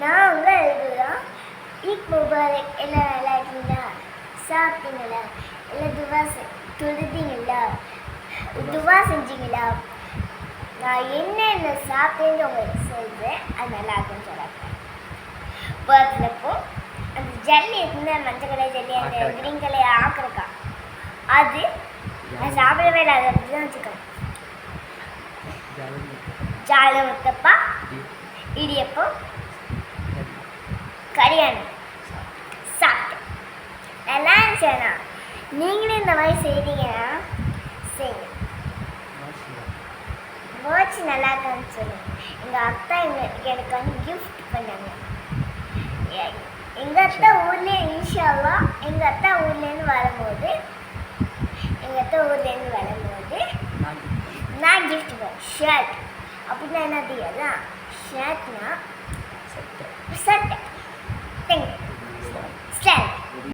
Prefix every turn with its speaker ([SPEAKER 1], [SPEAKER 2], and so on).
[SPEAKER 1] நான் ஈத் முபாரக் எல்லாம் நல்லா இருக்கீங்களா? சாப்பிட்டீங்களா? எல்லாம் தொழுதீங்களா? துவா செஞ்சீங்களா? நான் என்னென்ன சாப்பிட்டேன்னு உங்களுக்கு சொல்கிறேன். அது நல்லா இருக்குன்னு சொல்கிறேன். பர்த்டப்போ அந்த ஜல்லி இருக்குங்க, மஞ்சள் கலர் ஜல்லி, அந்த க்ரீன் கலர் ஆக்கிருக்கா, அது சாப்பிடவே இல்லை. அதை அப்படி தான் வச்சுக்கணும். ஜாலை முத்தப்பா, இடியப்பம், கரியாணி சாப்பிட்டேன். நல்லா இருந்துச்சுண்ணா. நீங்களும் இந்த மாதிரி செய்தீங்கன்னா செய்யுங்க. வாட்ச் நல்லா இருக்கான்னு சொல்லுங்க. எங்கள் அக்கா எனக்கு வந்து கிஃப்ட் பண்ணாங்க. எங்கள் அத்தா ஊர்லேயே இன்ஷால்லா எங்கள் அத்தா ஊர்லேருந்து வரும்போது நான் கிஃப்ட் பண்ணேன். ஷர்ட் அப்படின்னா என்ன தெரியாதா? ஷர்ட்னா சட்டை.